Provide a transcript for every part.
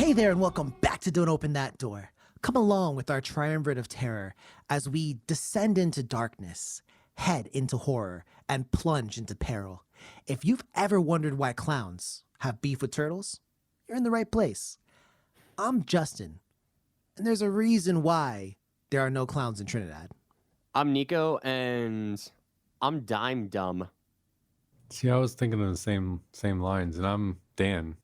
Hey there, and welcome back to Don't Open That Door. Come along with our triumvirate of terror as we descend into darkness, head into horror, and plunge into peril. If you've ever wondered why clowns have beef with turtles, you're in the right place. I'm Justin, and there's a reason why there are no clowns in Trinidad. I'm Nico, and I'm dime dumb. See, I was thinking of the same lines, and I'm Dan.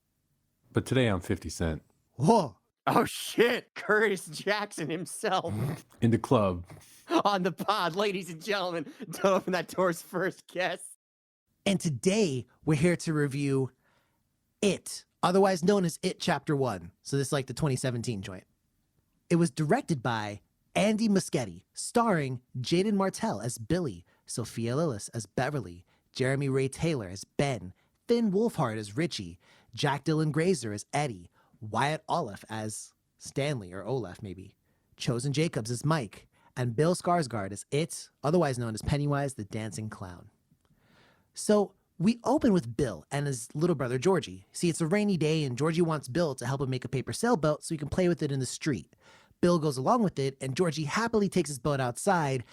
But today I'm 50 Cent. Whoa! Oh shit, Curtis Jackson himself In the club. on the pod, ladies and gentlemen. Don't open that door's first guest. And today we're here to review It, otherwise known as It Chapter 1. So this is like the 2017 joint. It was directed by Andy Muschietti, starring Jaden Martell as Billy, Sophia Lillis as Beverly, Jeremy Ray Taylor as Ben, Finn Wolfhard as Richie, Jack Dylan Grazer as Eddie, Wyatt Olaf as Stanley, or Olaf maybe, Chosen Jacobs as Mike, and Bill Skarsgård as It, otherwise known as Pennywise the Dancing Clown. So we open with Bill and his little brother Georgie. See, it's a rainy day and Georgie wants Bill to help him make a paper sailboat so he can play with it in the street. Bill goes along with it and Georgie happily takes his boat outside.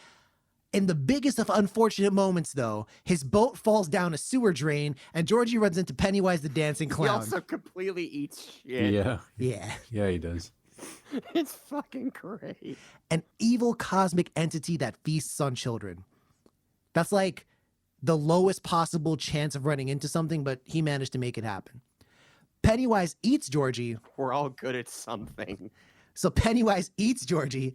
In the biggest of unfortunate moments, though, his boat falls down a sewer drain and Georgie runs into Pennywise the Dancing He Clown. also completely eats shit. Yeah. Yeah. Yeah, he does. It's fucking great. An evil cosmic entity that feasts on children. That's like the lowest possible chance of running into something, but he managed to make it happen. Pennywise eats Georgie. We're all good at something. So Pennywise eats Georgie,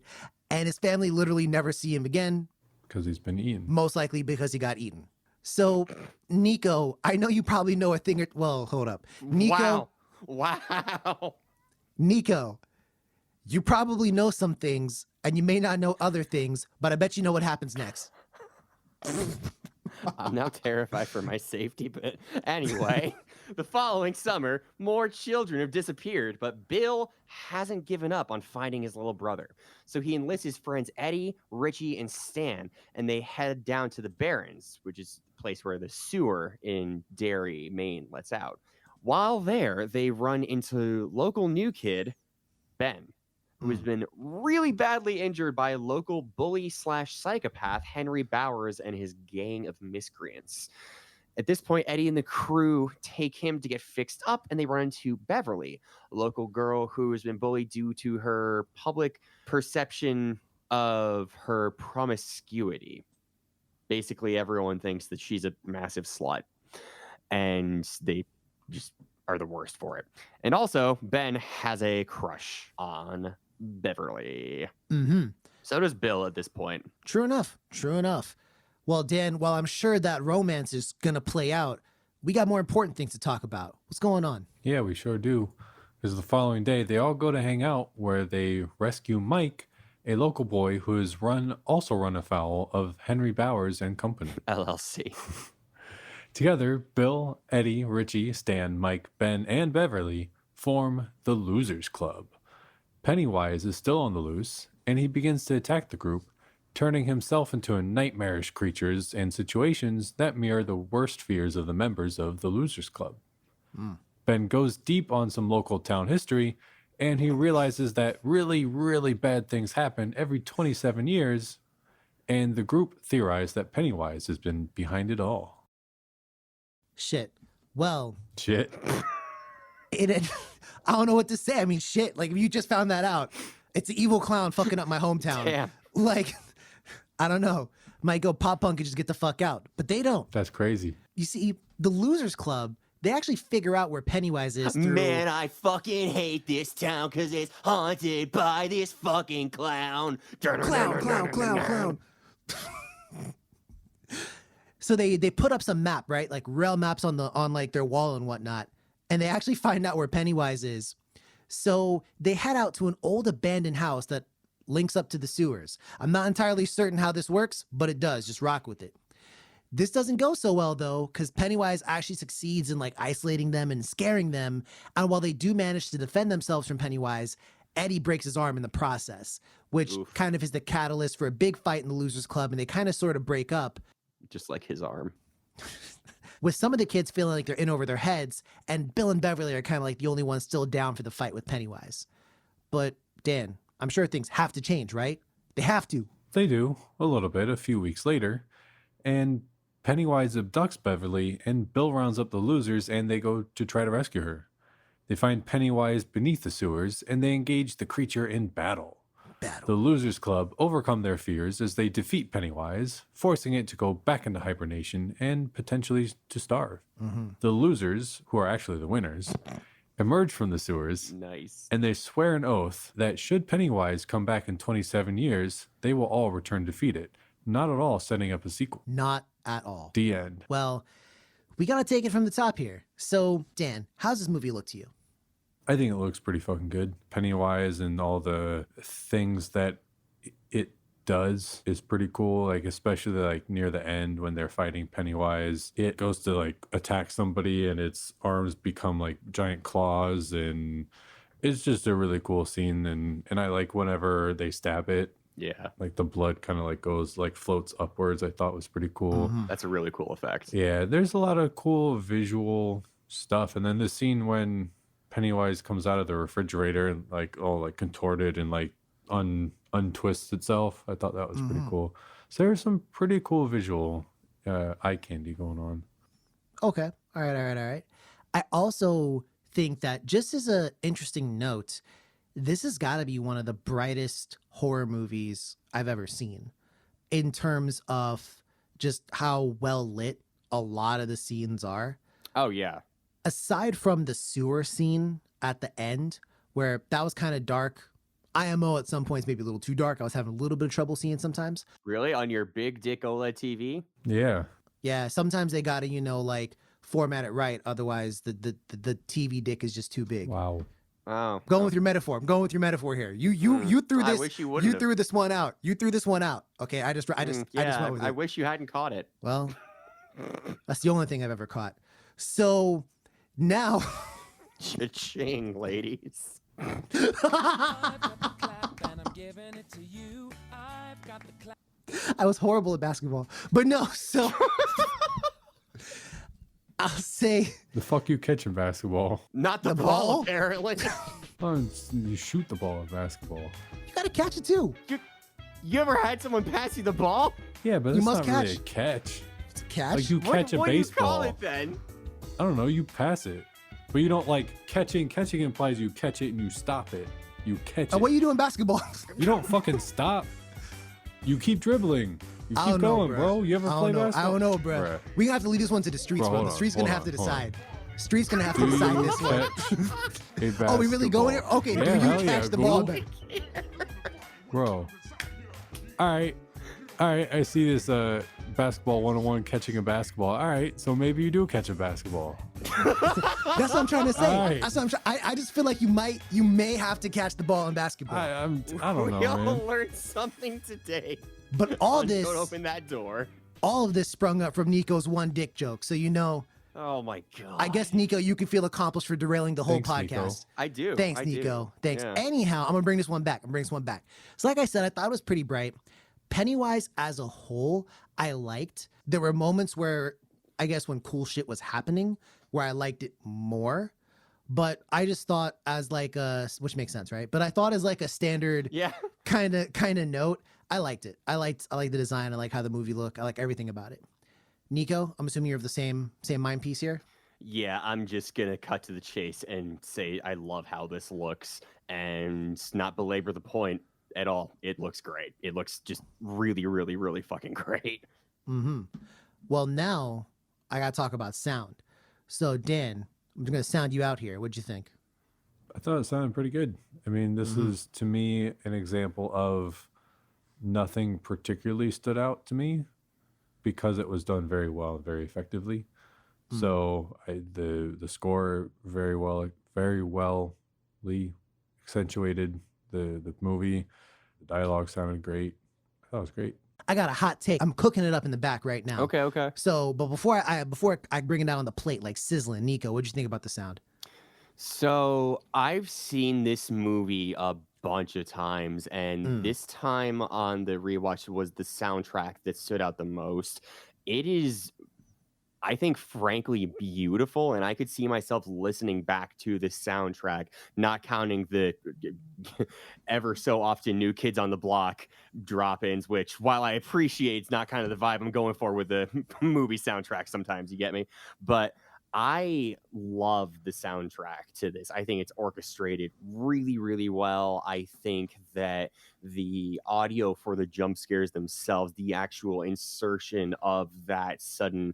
and his family literally never see him again, Because he's been eaten. most likely because he got eaten. So, Nico, I know you probably know a thing or... Well, hold up. Nico, Wow. Nico, you probably know some things, and you may not know other things, but I bet you know what happens next. I'm now terrified for my safety, but anyway, the following summer, more children have disappeared, but Bill hasn't given up on finding his little brother. So he enlists his friends Eddie, Richie, and Stan, and they head down to the Barrens, which is the place where the sewer in Derry, Maine, lets out. While there, they run into local new kid, Ben, who has been really badly injured by a local bully/psychopath, Henry Bowers, and his gang of miscreants. At this point, Eddie and the crew take him to get fixed up, and they run into Beverly, a local girl who has been bullied due to her public perception of her promiscuity. Basically, everyone thinks that she's a massive slut, and they just are the worst for it. And also, Ben has a crush on Beverly. Mm-hmm. So does Bill at this point. True enough. True enough. Well, Dan, while I'm sure that romance is going to play out, we got more important things to talk about. What's going on? Yeah, we sure do. Because the following day, they all go to hang out where they rescue Mike, a local boy who has also run afoul of Henry Bowers and company. LLC. Together, Bill, Eddie, Richie, Stan, Mike, Ben, and Beverly form the Losers Club. Pennywise is still on the loose, and he begins to attack the group, turning himself into nightmarish creatures and situations that mirror the worst fears of the members of the Losers Club. Ben goes deep on some local town history, and he realizes that really, really bad things happen every 27 years, and the group theorized that Pennywise has been behind it all. Shit. Well, Shit. I don't know what to say. I mean, shit. Like, if you just found that out, it's an evil clown fucking up my hometown. Damn. Like, I don't know. Might go pop punk and just get the fuck out. But they don't. That's crazy. You see, the Losers Club, they actually figure out where Pennywise is through... Man, I fucking hate this town because it's haunted by this fucking clown. Clown. So they put up some map, right? Like rail maps on like their wall and whatnot. And they actually find out where Pennywise is. So they head out to an old abandoned house that links up to the sewers. I'm not entirely certain how this works, but it does. Just rock with it. This doesn't go so well, though, because Pennywise actually succeeds in like isolating them and scaring them. And while they do manage to defend themselves from Pennywise, Eddie breaks his arm in the process, which kind of is the catalyst for a big fight in the Losers Club. And they kind of sort of break up. Just like his arm. with some of the kids feeling like they're in over their heads, and Bill and Beverly are kind of like the only ones still down for the fight with Pennywise. But Dan, I'm sure things have to change, right? They have to. They do, a little bit, a few weeks later. And Pennywise abducts Beverly, and Bill rounds up the losers, and they go to try to rescue her. They find Pennywise beneath the sewers, and they engage the creature in battle. The Losers Club overcome their fears as they defeat Pennywise, forcing it to go back into hibernation and potentially to starve. The losers, who are actually the winners, emerge from the sewers, Nice. and they swear an oath that should Pennywise come back in 27 years, they will all return defeated. Not at all setting up a sequel. Not at all. The end. Well, we got to take it from the top here. So, Dan, how's this movie look to you? I think it looks pretty fucking good. Pennywise and all the things that it does is pretty cool. Like, especially like near the end when they're fighting Pennywise, it goes to like attack somebody and its arms become like giant claws, and it's just a really cool scene. And I like whenever they stab it, Yeah, like the blood kind of like goes, like floats upwards. I thought was pretty cool. that's a really cool effect. Yeah, there's a lot of cool visual stuff. And then the scene when Pennywise comes out of the refrigerator and like all like contorted and like untwists itself. I thought that was pretty cool. So there's some pretty cool visual eye candy going on. Okay. All right. I also think that, just as an interesting note, this has got to be one of the brightest horror movies I've ever seen in terms of just how well lit a lot of the scenes are. Oh yeah. Aside from the sewer scene at the end, where that was kind of dark, IMO at some points maybe a little too dark. I was having a little bit of trouble seeing sometimes. Really? On your big dick OLED TV? Yeah. Yeah, sometimes they got to, like format it right. Otherwise, the TV dick is just too big. Wow. Oh. Going with your metaphor. I'm going with your metaphor here. You threw I this. wish you wouldn't have. threw this one out. You threw this one out. Okay, I just went with it. I wish you hadn't caught it. Well, that's the only thing I've ever caught. So now, Cha-ching, ladies. I was horrible at basketball, but no. So I'll say The fuck you catching basketball? Not the The ball, ball? apparently. Oh, you shoot the ball in basketball. you gotta catch it too. You ever had someone pass you the ball? Yeah, but You it's must not really catch. a catch. It's a catch. Like you catch a what do you baseball. call it then? I don't know. You pass it, but you don't like catching. Catching implies you catch it and you stop it. You catch it. What you do in basketball? You don't fucking stop. You keep dribbling. You I keep don't know, going, bro. You ever I play don't know. basketball? I don't know, bro. Bruh. We gonna have to leave this one to the streets, Bro, bro. hold The on, streets gonna hold have to on, hold on. decide. Streets gonna have to Do decide you this one. catch a Oh, we really going here? basketball? Okay, Yeah, do you hell catch yeah, the ball? Google. Bro. All right. I see this basketball 101 catching a basketball. All right, so maybe you do catch a basketball. That's what I'm trying to say. All right. That's what I just feel like you may have to catch the ball in basketball. I don't know, We all man. learned something today. But all Don't this, open that door. all of this sprung up from Nico's one dick joke. So Oh my god. I guess Nico, you can feel accomplished for derailing the whole Thanks, Nico. podcast. I do. Thanks, I do. Nico. Thanks. Yeah. Anyhow, I'm gonna bring this one back. So, like I said, I thought it was pretty bright. Pennywise as a whole, I liked. There were moments where, I guess, when cool shit was happening, where I liked it more. But I just thought as like which makes sense, right? But I thought as like a standard Yeah. kind of note, I liked it. I like the design. I like how the movie looked. I like everything about it. Nico, I'm assuming you're of the same mind piece here. Yeah, I'm just gonna cut to the chase and say I love how this looks and not belabor the point at all. It looks great. It looks just really, really, really fucking great. Mm-hmm. Well, now I gotta talk about sound. So, Dan, I'm gonna sound you out here. What'd you think? I thought it sounded pretty good. I mean, this is to me an example of nothing particularly stood out to me because it was done very well, very effectively. So the score very wellly accentuated the movie. The dialogue sounded great. I thought it was great. I got a hot take. I'm cooking it up in the back right now. Okay. So, but before I bring it down on the plate like sizzling, Nico, what'd you think about the sound? So I've seen this movie a bunch of times, and this time on the rewatch was the soundtrack that stood out the most. It is, I think, frankly, beautiful. And I could see myself listening back to the soundtrack, not counting the ever so often New Kids on the Block drop-ins, which, while I appreciate, it's not kind of the vibe I'm going for with the movie soundtrack sometimes, you get me? But I love the soundtrack to this. I think it's orchestrated really, really well. I think that the audio for the jump scares themselves, the actual insertion of that sudden,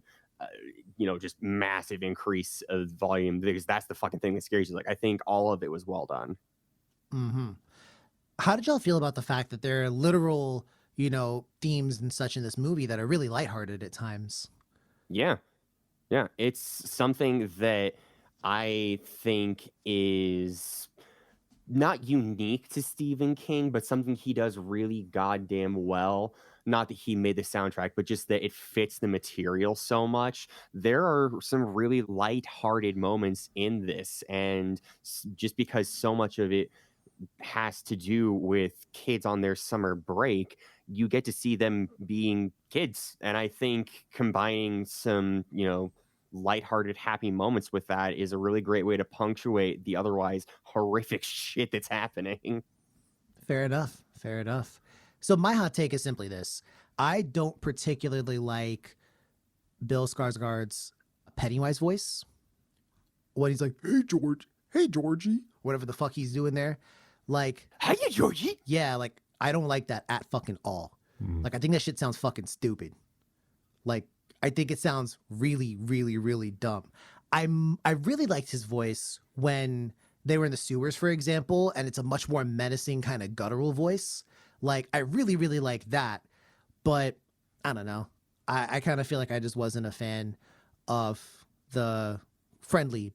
just massive increase of volume, because that's the fucking thing that scares you. Like, I think all of it was well done. Mm-hmm. How did y'all feel about the fact that there are literal, themes and such in this movie that are really lighthearted at times? Yeah. Yeah. It's something that I think is not unique to Stephen King, but something he does really goddamn well. Not that he made the soundtrack, but just that it fits the material so much. There are some really lighthearted moments in this, and just because so much of it has to do with kids on their summer break, you get to see them being kids. And I think combining some, lighthearted, happy moments with that is a really great way to punctuate the otherwise horrific shit that's happening. Fair enough. Fair enough. So my hot take is simply this. I don't particularly like Bill Skarsgård's Pennywise voice. When he's like, hey, Georgie, whatever the fuck he's doing there. Like, Hiya, Georgie. yeah, like, I don't like that at fucking all. Like, I think that shit sounds fucking stupid. Like, I think it sounds really, really, really dumb. I really liked his voice when they were in the sewers, for example, and it's a much more menacing kind of guttural voice. Like, I really, really like that. But I don't know. I kind of feel like I just wasn't a fan of the friendly,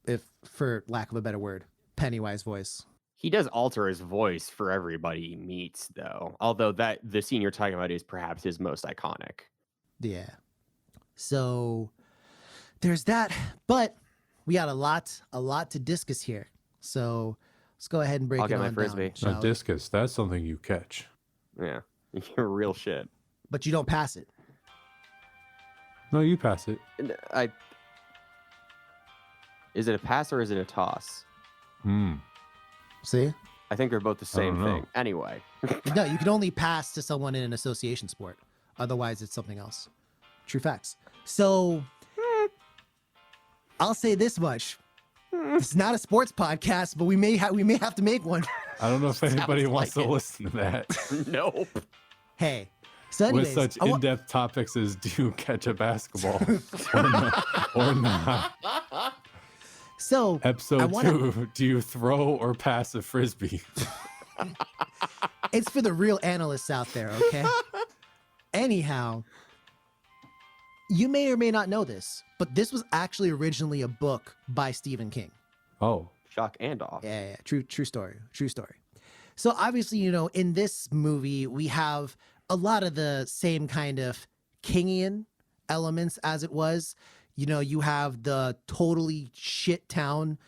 if for lack of a better word, Pennywise voice. He does alter his voice for everybody he meets, though. Although the scene you're talking about is perhaps his most iconic. Yeah. So there's that. But we got a lot to discuss here. So let's go ahead and break I'll it get my on Frisbee. down. shall A we? discus, that's something you catch. Yeah, you're real shit. But you don't pass it. No, you pass it. Is it a pass or is it a toss? See? I think they're both the same don't know. thing. Anyway. No, you can only pass to someone in an association sport. Otherwise, it's something else. True facts. So I'll say this much. It's not a sports podcast, but we may have to make one. I don't know if anybody Sounds wants like to it. listen to that. Nope. Hey. So anyways, With such in-depth topics as do you catch a basketball or not? so Episode wanna- 2, do you throw or pass a Frisbee? it's for the real analysts out there, okay? Anyhow, you may or may not know this, but this was actually originally a book by Stephen King. Oh, Shock and off. Yeah. True story. So obviously, in this movie, we have a lot of the same kind of Kingian elements as it was. You have the totally shit town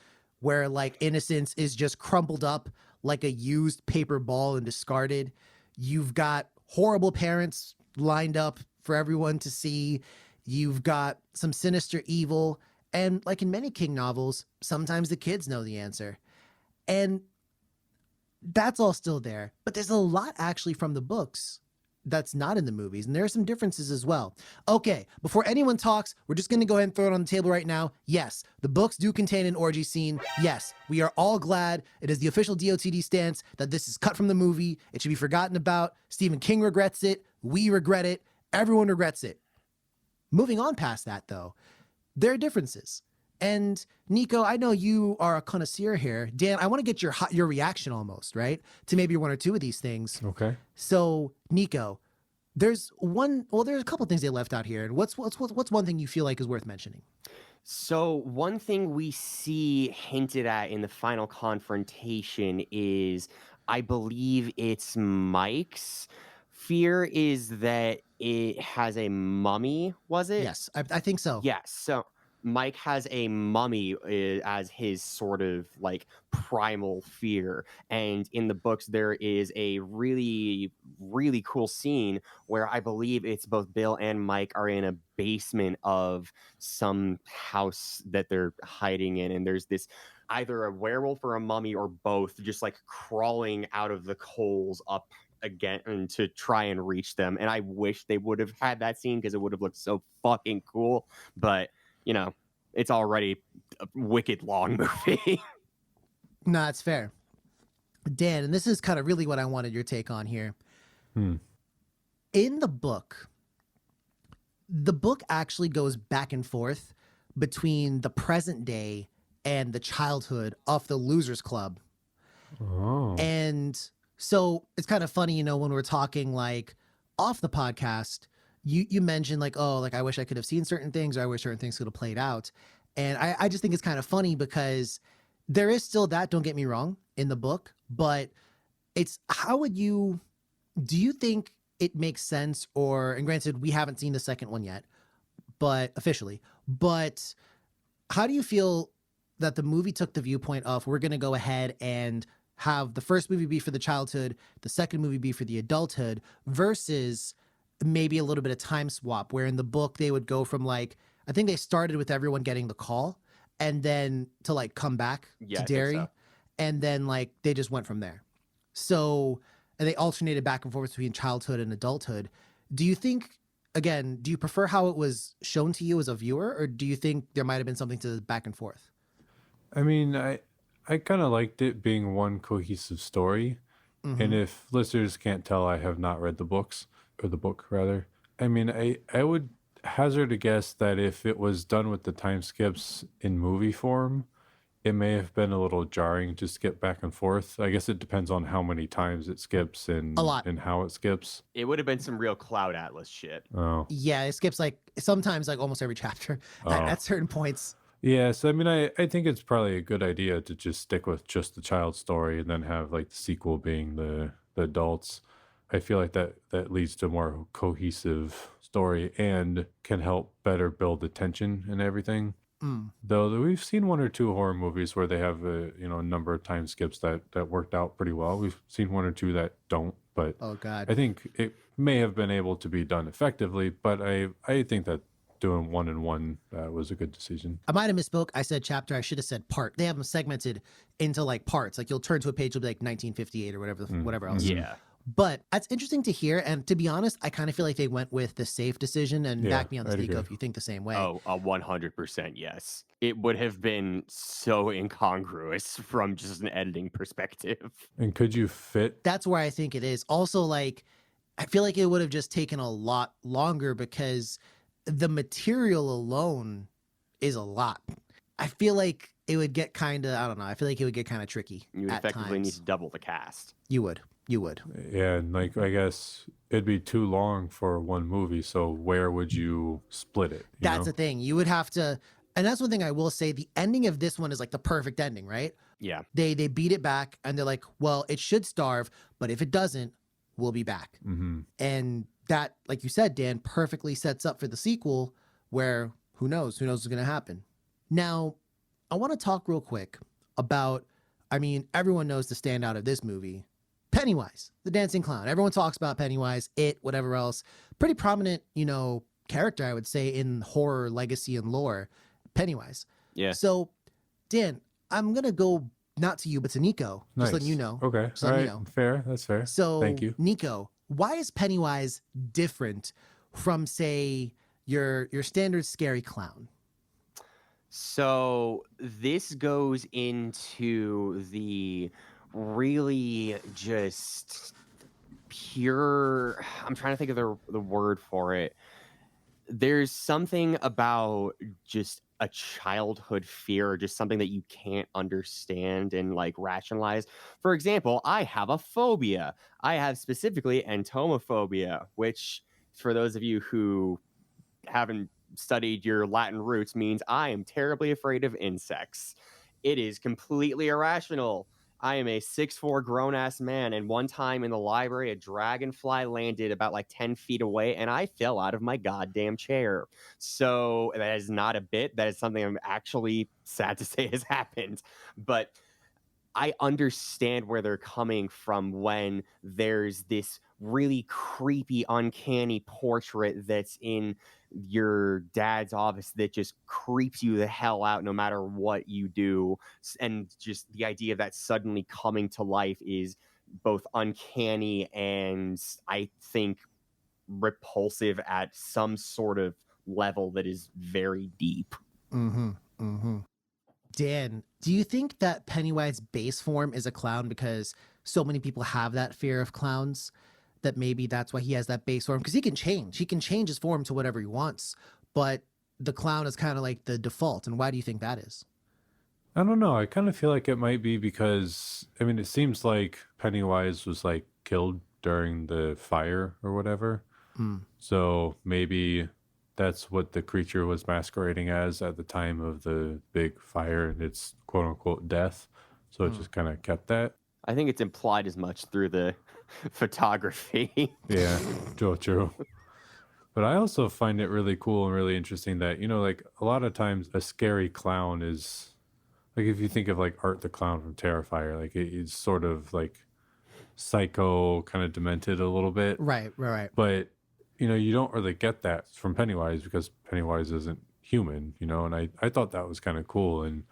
where like innocence is just crumpled up like a used paper ball and discarded. You've got horrible parents lined up for everyone to see. You've got some sinister evil. And like in many King novels, sometimes the kids know the answer. And that's all still there. But there's a lot actually from the books that's not in the movies. And there are some differences as well. Okay, before anyone talks, we're just going to go ahead and throw it on the table right now. Yes, the books do contain an orgy scene. Yes, we are all glad it is the official DOTD stance that this is cut from the movie. It should be forgotten about. Stephen King regrets it. We regret it. Everyone regrets it. Moving on past that, though, there are differences. And Nico, I know you are a connoisseur here. Dan, I want to get your reaction almost, right? To maybe one or two of these things. okay. So, Nico, there's a couple things they left out here. And what's one thing you feel like is worth mentioning? So one thing we see hinted at in the final confrontation is, I believe it's Mike's fear is that it has a mummy, was it? Yes, I think so. Yes. So Mike has a mummy as his sort of like primal fear. And in the books, there is a really, really cool scene where I believe it's both Bill and Mike are in a basement of some house that they're hiding in. And there's this either a werewolf or a mummy or both just like crawling out of the coals up again and to try and reach them. And I wish they would have had that scene because it would have looked so fucking cool. But you know, it's already a wicked long movie. No, that's fair. Dan, and this is kind of really what I wanted your take on here. In the book actually goes back and forth between the present day and the childhood of the Losers Club. Oh. And so it's kind of funny, you know, when we're talking like off the podcast, you mentioned like, oh, like I wish I could have seen certain things, or I wish certain things could have played out. And I just think it's kind of funny because there is still that, don't get me wrong, in the book, but it's do you think it makes sense, or, and granted, we haven't seen the second one yet, but officially, but how do you feel that the movie took the viewpoint of, we're going to go ahead and have the first movie be for the childhood, the second movie be for the adulthood, versus maybe a little bit of time swap, where in the book they would go from like, I think they started with everyone getting the call and then to like come back Yeah, to I think Derry. so. And then like they just went from there. So, and they alternated back and forth between childhood and adulthood. Do you think, again, do you prefer how it was shown to you as a viewer, or do you think there might have been something to the back and forth? I mean, I kind of liked it being one cohesive story. And if listeners can't tell, I have not read the books, or the book rather. I mean, I would hazard a guess that if it was done with the time skips in movie form, it may have been a little jarring to skip back and forth. I guess it depends on how many times it skips and A lot. and how it skips. It would have been some real Cloud Atlas shit. Oh, Yeah, it skips like sometimes like almost every chapter at certain points. yeah. So I mean, I think it's probably a good idea to just stick with just the child story and then have like the sequel being the adults. I feel like that leads to a more cohesive story and can help better build the tension and everything. Though we've seen one or two horror movies where they have a number of time skips that worked out pretty well. We've seen one or two that don't, but Oh God. I think it may have been able to be done effectively. But I think that doing one and one was a good decision. I might have misspoke. I said chapter. I should have said part. They have them segmented into like parts. Like you'll turn to a page, it'll be like 1958 or whatever else. Yeah. But that's interesting to hear. And to be honest, I kind of feel like they went with the safe decision. And Yeah, back me on this, I'd Nico, agree. if you think the same way. Oh, 100% yes. It would have been so incongruous from just an editing perspective. And could you fit? That's where I think it is. Also, like, I feel like it would have just taken a lot longer because the material alone is a lot. I feel like it would get kind of, I don't know. I feel like it would get kind of tricky. You would at effectively need times. to double the cast. You would. Yeah, and like I guess it'd be too long for one movie. So where would you split it? you That's know? the thing. You would have to, and that's one thing I will say. The ending of this one is like the perfect ending, right? Yeah. They beat it back and they're like, well, it should starve, but if it doesn't, we'll be back. Mhm. And that, like you said, Dan, perfectly sets up for the sequel where who knows what's going to happen. Now, I want to talk real quick about, I mean, everyone knows the standout of this movie, Pennywise, the dancing clown. Everyone talks about Pennywise, it, whatever else. Pretty prominent, character, I would say, in horror legacy and lore, Pennywise. Yeah. So, Dan, I'm going to go not to you, but to Nico. Just Nice. letting you know. Okay. Just All letting right. you know. Fair. That's fair. So, Thank you. Nico, why is Pennywise different from, say, your standard scary clown? So this goes into the really just pure, I'm trying to think of the word for it. There's something about just a childhood fear, just something that you can't understand and like rationalize. For example, I have a phobia. I have specifically entomophobia, which for those of you who haven't studied your Latin roots means I am terribly afraid of insects. It is completely irrational. I am a 6'4" grown-ass man, and one time in the library, a dragonfly landed about like 10 feet away, and I fell out of my goddamn chair. So that is not a bit. That is something I'm actually sad to say has happened. But I understand where they're coming from when there's this really creepy, uncanny portrait that's in your dad's office that just creeps you the hell out no matter what you do. And just the idea of that suddenly coming to life is both uncanny and I think repulsive at some sort of level that is very deep. Mm-hmm. Mm-hmm. Dan, do you think that Pennywise's base form is a clown because so many people have that fear of clowns? That maybe that's why he has that base form? Because he can change. He can change his form to whatever he wants. But the clown is kind of like the default. And why do you think that is? I don't know. I kind of feel like it might be because, I mean, it seems like Pennywise was like killed during the fire or whatever. Mm. So maybe that's what the creature was masquerading as at the time of the big fire and its quote unquote death. So it just kind of kept that. I think it's implied as much through the photography. Yeah, true. But I also find it really cool and really interesting that, you know, like a lot of times a scary clown is like if you think of like Art the Clown from Terrifier, like it's sort of like psycho, kind of demented a little bit. Right. But you know, you don't really get that from Pennywise because Pennywise isn't human, you know, and I thought that was kind of cool. And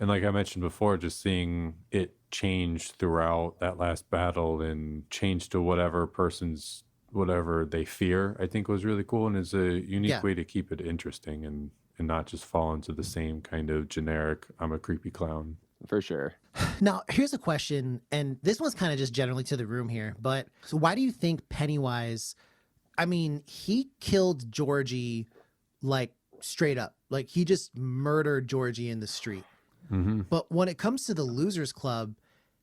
like I mentioned before, just seeing it change throughout that last battle and change to whatever they fear, I think was really cool and is a unique way to keep it interesting and not just fall into the same kind of generic, I'm a creepy clown. For sure. Now, here's a question, and this one's kind of just generally to the room here, but so why do you think Pennywise, I mean, he killed Georgie like straight up. Like he just murdered Georgie in the street. Mm-hmm. But when it comes to the Losers Club,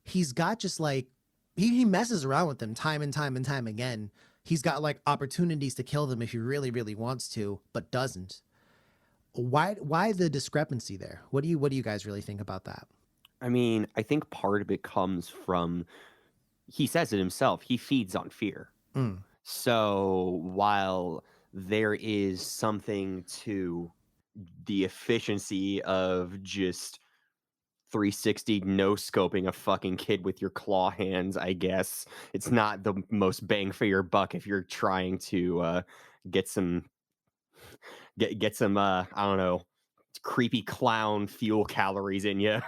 he's got just like, he messes around with them time and time and time again. He's got like opportunities to kill them if he really, really wants to, but doesn't. Why the discrepancy there? What do you guys really think about that? I mean, I think part of it comes from, he says it himself, he feeds on fear. Mm. So while there is something to the efficiency of just 360 no scoping a fucking kid with your claw hands, I guess it's not the most bang for your buck if you're trying to get some I don't know, creepy clown fuel calories in you.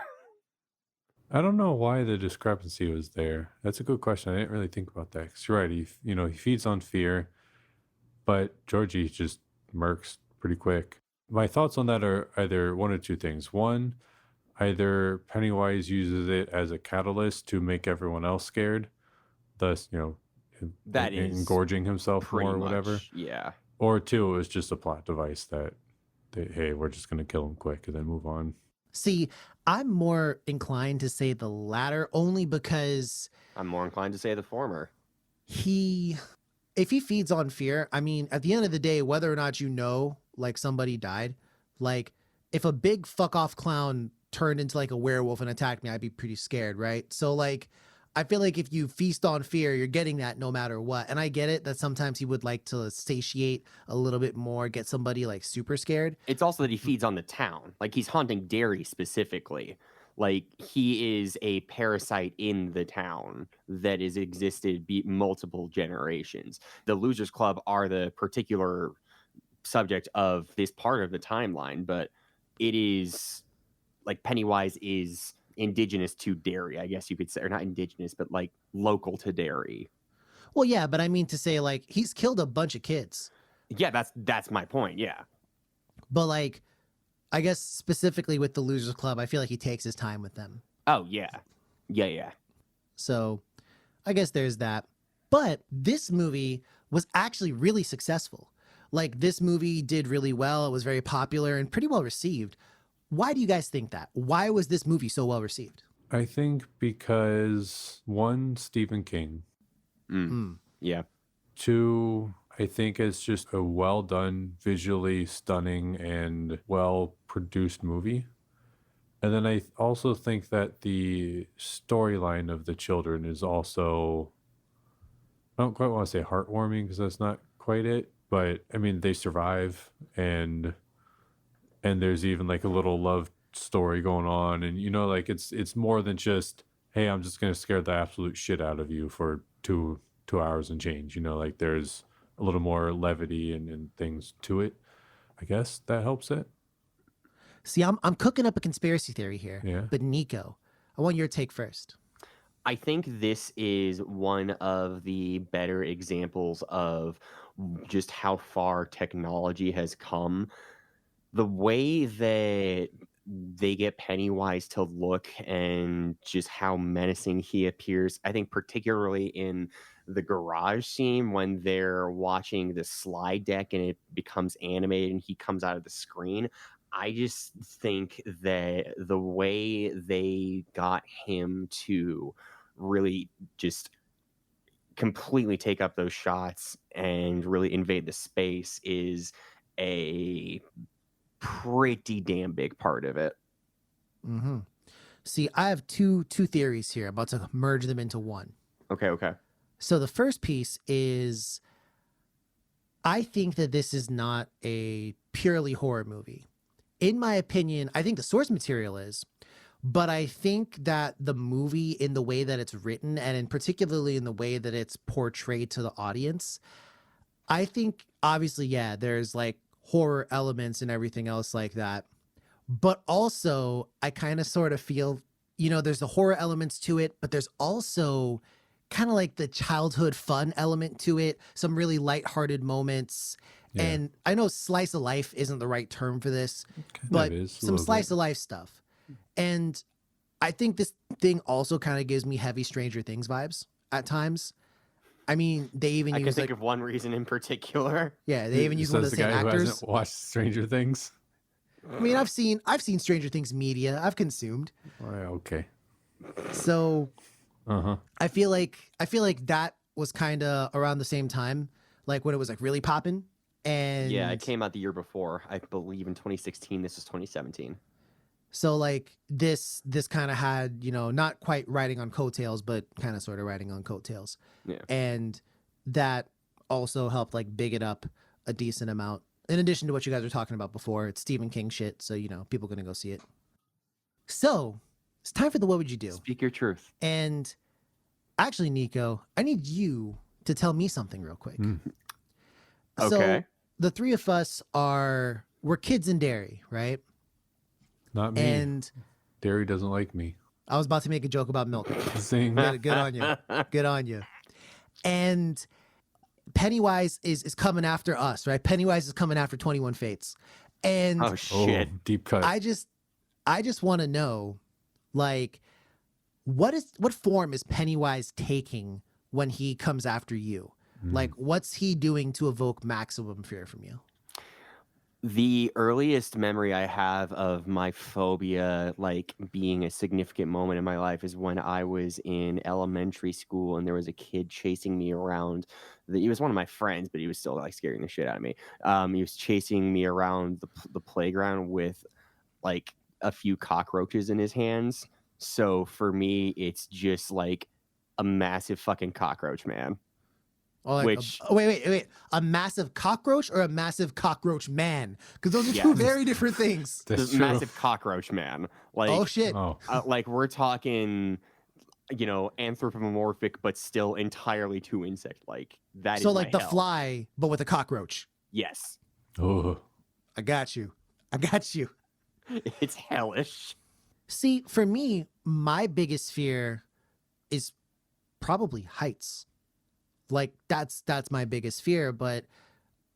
I don't know why the discrepancy was there. That's a good question. I didn't really think about that. 'Cause you're right. He feeds on fear, but Georgie just murks pretty quick. My thoughts on that are either one or two things. One, either Pennywise uses it as a catalyst to make everyone else scared, thus, That is engorging himself more or much, whatever. yeah. Or two, it was just a plot device that, hey, we're just going to kill him quick and then move on. See, I'm more inclined to say the latter only because I'm more inclined to say the former. if he feeds on fear, I mean, at the end of the day, whether or not you know, like somebody died, like if a big fuck off clown turned into like a werewolf and attacked me, I'd be pretty scared, right? So like, I feel like if you feast on fear, you're getting that no matter what. And I get it that sometimes he would like to satiate a little bit more, get somebody like super scared. It's also that he feeds on the town. Like he's hunting Derry specifically. Like he is a parasite in the town that has existed multiple generations. The Losers Club are the particular subject of this part of the timeline, but it is like Pennywise is indigenous to Derry, I guess you could say, or not indigenous, but like local to Derry. Well, yeah, but I mean to say like he's killed a bunch of kids. Yeah, that's my point. Yeah. But like, I guess specifically with the Losers Club, I feel like he takes his time with them. Oh, yeah. Yeah. So I guess there's that. But this movie was actually really successful. Like this movie did really well. It was very popular and pretty well received. Why do you guys think that? Why was this movie so well received? I think because one, Stephen King. Yeah. Two, I think it's just a well done, visually stunning, and well produced movie. And then I also think that the storyline of the children is also, I don't quite want to say heartwarming because that's not quite it, but I mean they survive, and there's even like a little love story going on, and like it's more than just, hey, I'm just gonna scare the absolute shit out of you for 2 hours and change. Like there's a little more levity and things to it. I guess that helps it. See, I'm cooking up a conspiracy theory here. Yeah. But Nico, I want your take first. I think this is one of the better examples of just how far technology has come. The way that they get Pennywise to look and just how menacing he appears, I think particularly in the garage scene when they're watching the slide deck and it becomes animated and he comes out of the screen. I just think that the way they got him to really just completely take up those shots and really invade the space is a pretty damn big part of it. Mm-hmm. See, I have two theories here. I'm about to merge them into one. Okay. So the first piece is, I think that this is not a purely horror movie. In my opinion, I think the source material is, but I think that the movie, in the way that it's written and in particularly in the way that it's portrayed to the audience, I think obviously, yeah, there's like horror elements and everything else like that. But also I kind of sort of feel, there's the horror elements to it, but there's also kind of like the childhood fun element to it, some really lighthearted moments. Yeah. And I know slice of life isn't the right term for this, Kind but of is, a some little slice bit. of life stuff. And I think this thing also kind of gives me heavy Stranger Things vibes at times. I mean, they even I can use think like, of one reason in particular. yeah, they even use one of Says the the same guy who actors. hasn't watched Stranger Things. I mean, I've seen Stranger Things media. I've consumed. Oh, yeah, okay. So Uh-huh. I feel like that was kind of around the same time, like when it was like really popping. And Yeah, it came out the year before. I believe in 2016. This is 2017. so like this kind of had, not quite riding on coattails, but kind of sort of riding on coattails. Yeah. And that also helped like big it up a decent amount. In addition to what you guys were talking about before, it's Stephen King shit, so people are gonna go see it. So it's time for the what would you do? Speak your truth. And actually, Nico, I need you to tell me something real quick. So Okay. the three of us we're kids in Derry, right? Not me. And Derry doesn't like me. I was about to make a joke about milk. Sing. Good on you. Good on you. And Pennywise is coming after us, right? Pennywise is coming after 21 Fates. And Oh shit. Oh, deep cut. I just want to know, like, what form is Pennywise taking when he comes after you? Like, what's he doing to evoke maximum fear from you? The earliest memory I have of my phobia, like being a significant moment in my life, is when I was in elementary school and there was a kid chasing me around. He was one of my friends, but he was still like scaring the shit out of me. He was chasing me around the playground with like a few cockroaches in his hands. So for me, it's just like a massive fucking cockroach, man. Or like Which- wait, a massive cockroach or a massive cockroach man? Because those are two Yes. very different things. That's The true. massive cockroach man. Like, Oh shit! Oh, like we're talking, anthropomorphic, but still entirely too insect-like. That is So my like the hell. fly, but with a cockroach. Yes, oh, I got you. it's hellish. See, for me, my biggest fear is probably heights. Like that's my biggest fear. But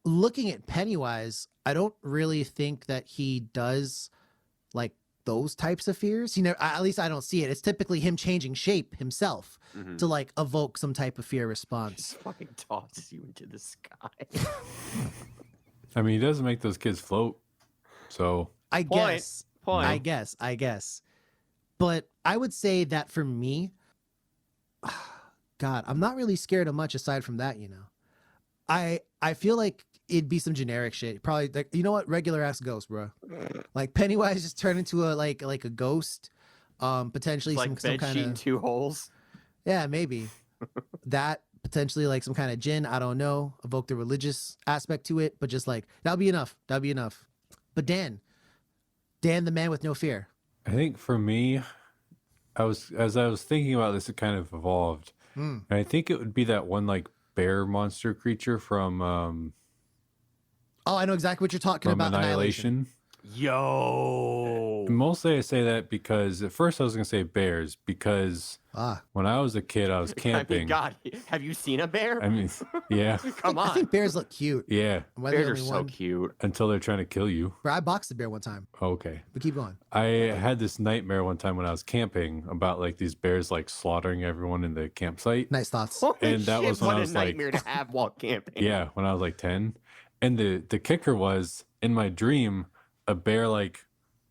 looking at Pennywise, I don't really think that he does like those types of fears. At least I don't see it. It's typically him changing shape himself Mhm. to like evoke some type of fear response. Just fucking tosses you into the sky. I mean, he doesn't make those kids float. So I Point. guess. Point. I guess. But I would say that for me, God, I'm not really scared of much aside from that, I feel like it'd be some generic shit. Probably like, you know what, regular ass ghost, bro. Like Pennywise just turned into a like a ghost. Potentially It's some like bed kind sheet of and 2 holes. yeah, maybe that potentially like some kind of djinn. I don't know. Evoke the religious aspect to it, but just like that'll be enough. That'll be enough. But Dan, the man with no fear. I think for me, as I was thinking about this, it kind of evolved. Mm. And I think it would be that one like bear monster creature from Oh, I know exactly what you're talking about. Annihilation. Yo. Mostly I say that because at first I was going to say bears because when I was a kid, I was I camping. mean, God, have you seen a bear? I mean, yeah. Come on. I think bears look cute. Yeah. Am I the Bears are only so one? cute. Until they're trying to kill you. Bro, I boxed a bear one time. Okay. But keep going. I had this nightmare one time when I was camping about like these bears like slaughtering everyone in the campsite. Nice thoughts. Holy And that shit, was when what I a was like- nightmare to have while camping. Yeah, when I was like 10. And the kicker was in my dream, a bear like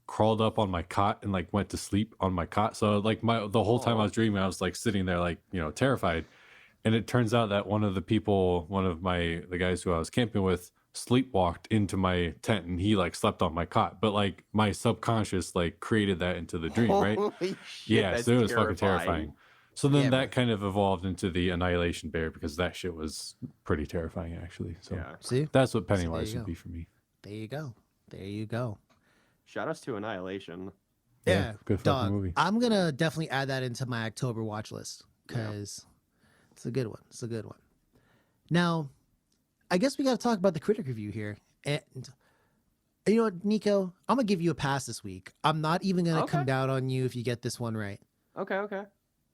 crawled up on my cot and like went to sleep on my cot. So like the whole time I was dreaming, I was like sitting there like, you know, terrified. And it turns out that one of the guys who I was camping with sleepwalked into my tent and he like slept on my cot. But like my subconscious like created that into the dream, right? Holy shit, Yeah, that's so it was fucking terrifying. So then Yeah, that kind of evolved into the Annihilation Bear because that shit was pretty terrifying actually. So Yeah. See? that's what there Pennywise you would go. be for me. There you go. There you go. Shout outs to Annihilation. Yeah, good fucking dog. movie. I'm gonna definitely add that into my October watch list because it's a good one. It's a good one. Now, I guess we got to talk about the critic review here. And you know what, Nico? I'm gonna give you a pass this week. I'm not even gonna come Okay. down on you if you get this one right, Okay.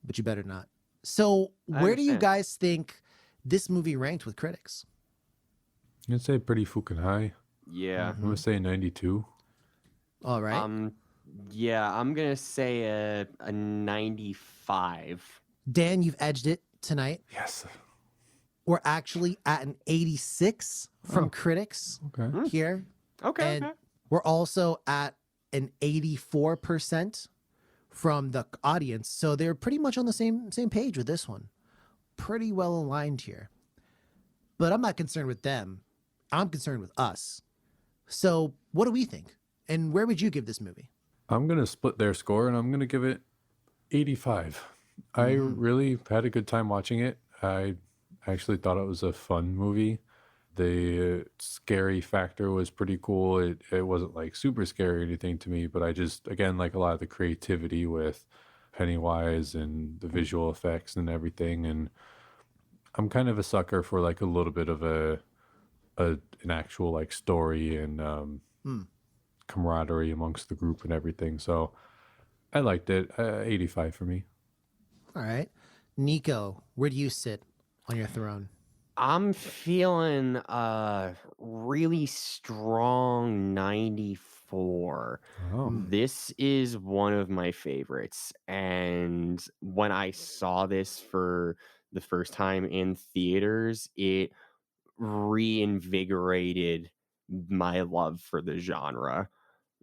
but you better not. So, I where do you understand. guys think this movie ranked with critics? I'd say pretty fucking high. Yeah. I'm gonna say 92. All right, Yeah, I'm gonna say a 95. Dan, you've edged it tonight. Yes. We're actually at an 86 from Oh. critics Okay. here. Okay. And we're also at an 84% from the audience. So they're pretty much on the same page with this one. Pretty well aligned here. But I'm not concerned with them. I'm concerned with us. So what do we think? And where would you give this movie? I'm gonna split their score and I'm gonna give it 85. I really had a good time watching it. I actually thought it was a fun movie. The scary factor was pretty cool. It wasn't like super scary or anything to me, but I just, again, like a lot of the creativity with Pennywise and the visual effects and everything. And I'm kind of a sucker for like a little bit of an actual like story and camaraderie amongst the group and everything. So I liked it. 85 for me. All right. Nico, where do you sit on your throne? I'm feeling really strong 94. Oh, This is one of my favorites. And when I saw this for the first time in theaters, it reinvigorated my love for the genre.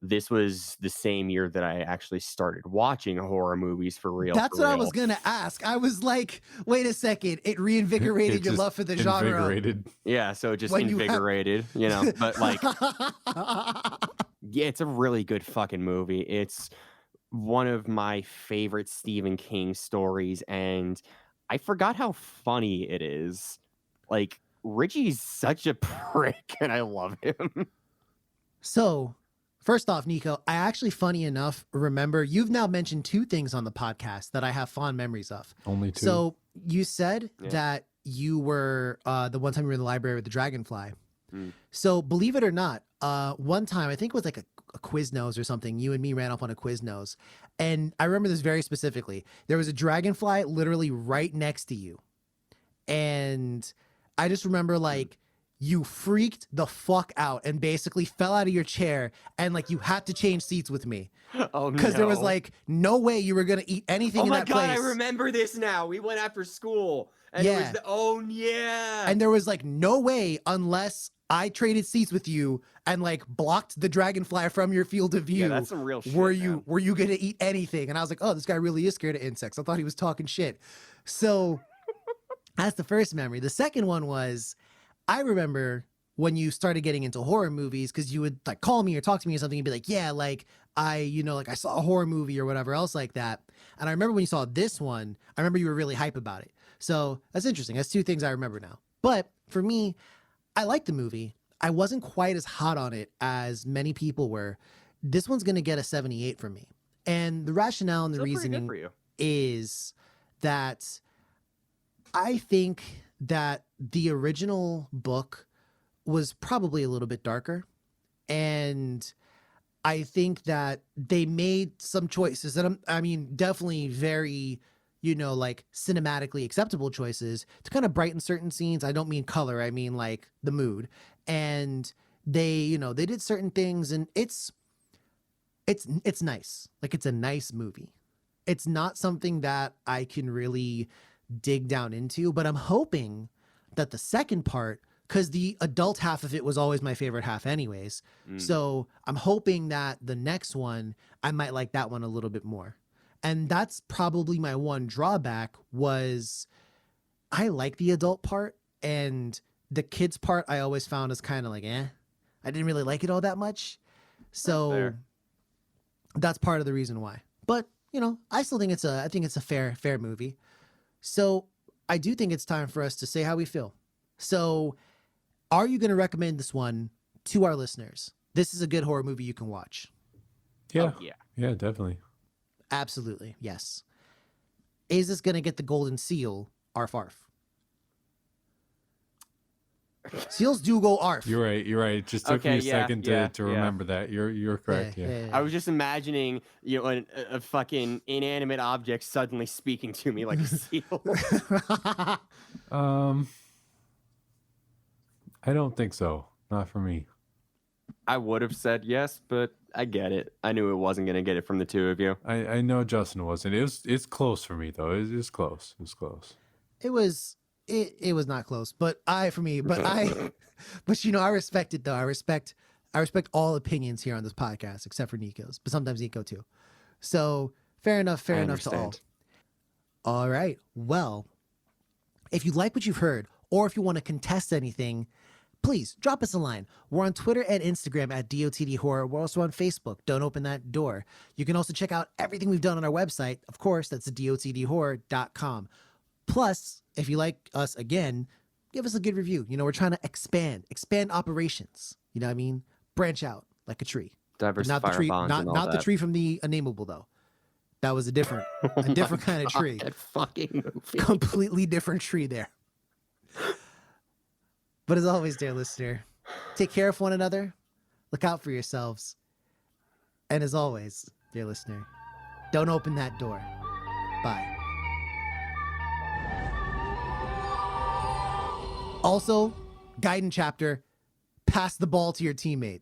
This was the same year that I actually started watching horror movies for real. That's for what I real. was going to ask. I was like, wait a second. It reinvigorated It your just love for the genre. invigorated. Yeah, so it just When you have- invigorated, you know, but like, yeah, it's a really good fucking movie. It's one of my favorite Stephen King stories, and I forgot how funny it is. Like, Richie's such a prick, and I love him. So, first off, Nico, I actually, funny enough, remember you've now mentioned two things on the podcast that I have fond memories of. Only two. So, you said Yeah. that you were the one time you were in the library with the dragonfly. Mm. So, believe it or not, one time, I think it was like a Quiznos or something, you and me ran up on a Quiznos. And I remember this very specifically. There was a dragonfly literally right next to you. And I just remember like you freaked the fuck out and basically fell out of your chair and like you had to change seats with me Oh, because there was no. like no way you were gonna eat anything Oh in my that god, place. I remember this now. We went after school, and it Yeah. was yeah. And there was like no way unless I traded seats with you and like blocked the dragonfly from your field of view. yeah, that's some real shit. were man. you gonna eat anything? And I was like, oh, this guy really is scared of insects. I thought he was talking shit. So that's the first memory. The second one was I remember when you started getting into horror movies, because you would like call me or talk to me or something and be like, yeah, like I saw a horror movie or whatever else like that. And I remember when you saw this one, I remember you were really hype about it. So that's interesting. That's two things I remember now. But for me, I liked the movie. I wasn't quite as hot on it as many people were. This one's going to get a 78 from me. And the rationale and the Still pretty good reasoning for you. is that I think that the original book was probably a little bit darker. And I think that they made some choices that I mean, definitely very, like cinematically acceptable choices to kind of brighten certain scenes. I don't mean color. I mean like the mood. And they, they did certain things, and it's nice. Like, it's a nice movie. It's not something that I can really dig down into, but I'm hoping that the second part, because the adult half of it was always my favorite half anyways. So I'm hoping that the next one, I might like that one a little bit more. And that's probably my one drawback was I like the adult part, and the kids part I always found is kind of like, I didn't really like it all that much. So that's part of the reason why. But, I still think it's a fair movie. So I do think it's time for us to say how we feel. So are you going to recommend this one to our listeners? This is a good horror movie you can watch. Yeah. Oh, yeah. Yeah, definitely. Absolutely. Yes. Is this going to get the golden seal? Arf arf. Seals do go arf. You're right. It just took me a second to yeah. remember that. You're correct. Yeah. I was just imagining, a fucking inanimate object suddenly speaking to me like a seal. I don't think so. Not for me. I would have said yes, but I get it. I knew it wasn't going to get it from the two of you. I know Justin wasn't. It's close for me though. It's close. It's close. It was not close, but I respect it though. I respect all opinions here on this podcast, except for Nico's, but sometimes Nico too. So fair enough to all. All right. Well, if you like what you've heard, or if you want to contest anything, please drop us a line. We're on Twitter and Instagram at DOTD Horror. We're also on Facebook. Don't open that door. You can also check out everything we've done on our website. Of course, that's DOTDhorror.com. Plus, if you like us again, give us a good review. We're trying to expand operations. You know what I mean? Branch out like a tree. Diversify Not the tree, our bonds and all not the that. tree from the Unnameable though. That was a different kind of tree. That fucking movie. Completely different tree there. But as always, dear listener, take care of one another. Look out for yourselves. And as always, dear listener, don't open that door. Bye. Also, guidance chapter, pass the ball to your teammate.